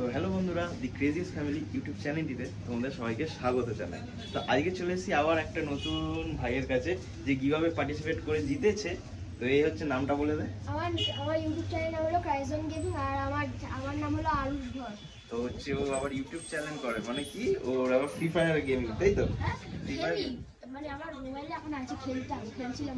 তো হ্যালো বন্ধুরা, দি craziest family YouTube চ্যানেলটিতে তোমাদের সবাইকে স্বাগত জানাই। তো আজকে চলে এসেছি আবার একটা নতুন ভাইয়ের কাছে, যে কিভাবে পার্টিসিপেট করে জিতেছে। তো এই হচ্ছে, নামটা বলে দে। আমার ইউটিউব চ্যানেল নাম হলো ক্রাইজন গেমিং, আর আমার নাম হলো আরুষ ধর। তো হচ্ছে ও আবার ইউটিউব চ্যানেল করে, মানে কি ওর আবার ফ্রি ফায়ার গেমিং, তাই তো? ফ্রি ফায়ার মানে আমার মোবাইলে এখন আছে, খেলছিলাম।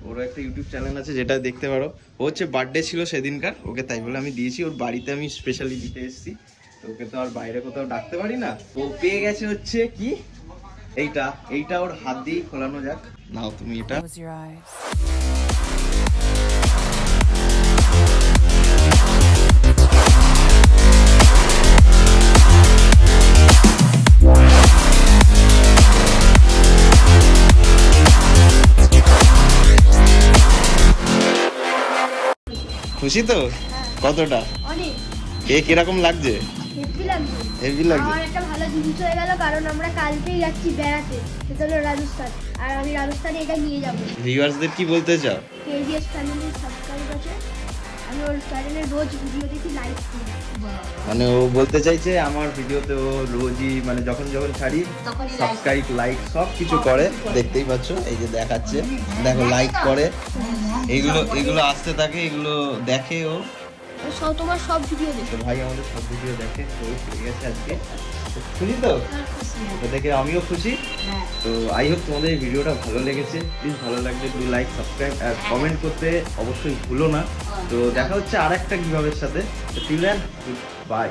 ওর একটা ইউটিউব চ্যানেল আছে, যেটা দেখতে পারো। ও হচ্ছে বার্থডে ছিল সেদিনকার, ওকে তাই বলে আমি দিয়েছি। ওর বাড়িতে আমি স্পেশালি দিতে এসেছি। তো ওকে তো আর বাইরে কোথাও ডাকতে পারি না। ও পেয়ে গেছে হচ্ছে কি এইটা ওর হাত দিয়ে খোলানো যাক। নাও তুমি এটা। খুশি তো? কতটা? অনেক। কিরকম লাগছে? হেভি লাগছে। আমার একটা ভালো জিনিস হয়ে গেল, কারণ আমরা কালকেই যাচ্ছি বেড়াতে, সেটা হলো রাজস্থান। আর আমি রাজস্থানে এটা নিয়ে যাবো। ভিউয়ার্সদের কি বলতে চাও? কেজিএস ফ্যামিলির সাবস্ক্রাইব আছে, আমি ওর চ্যানেলে রোজ ভিডিও দেখি, লাইক করি। মানে ও বলতে চাইছে আমার ভিডিওতে ও রোজই, মানে যখন ছাড়ি সাবস্ক্রাইব, লাইক সব কিছু করে। দেখতেই পাচ্ছ, এই যে দেখাচ্ছে, দেখো লাইক করে, এগুলো আসতে থাকে, এগুলো দেখে ও। তোমার সব ভিডিও দেখে। তো ভাই আমাদের সব ভিডিও দেখে, তো ঠিক আছে। আজকে খুশি তো? তো দেখে আমিও খুশি। তো আই হোপ তোমাদের এই ভিডিওটা ভালো লেগেছে। প্লিজ ভালো লাগলে একটু লাইক, সাবস্ক্রাইব আর কমেন্ট করতে অবশ্যই ভুলো না। তো দেখা হচ্ছে আর একটা কিভাবে সাথে। তো টিল দেন, বাই।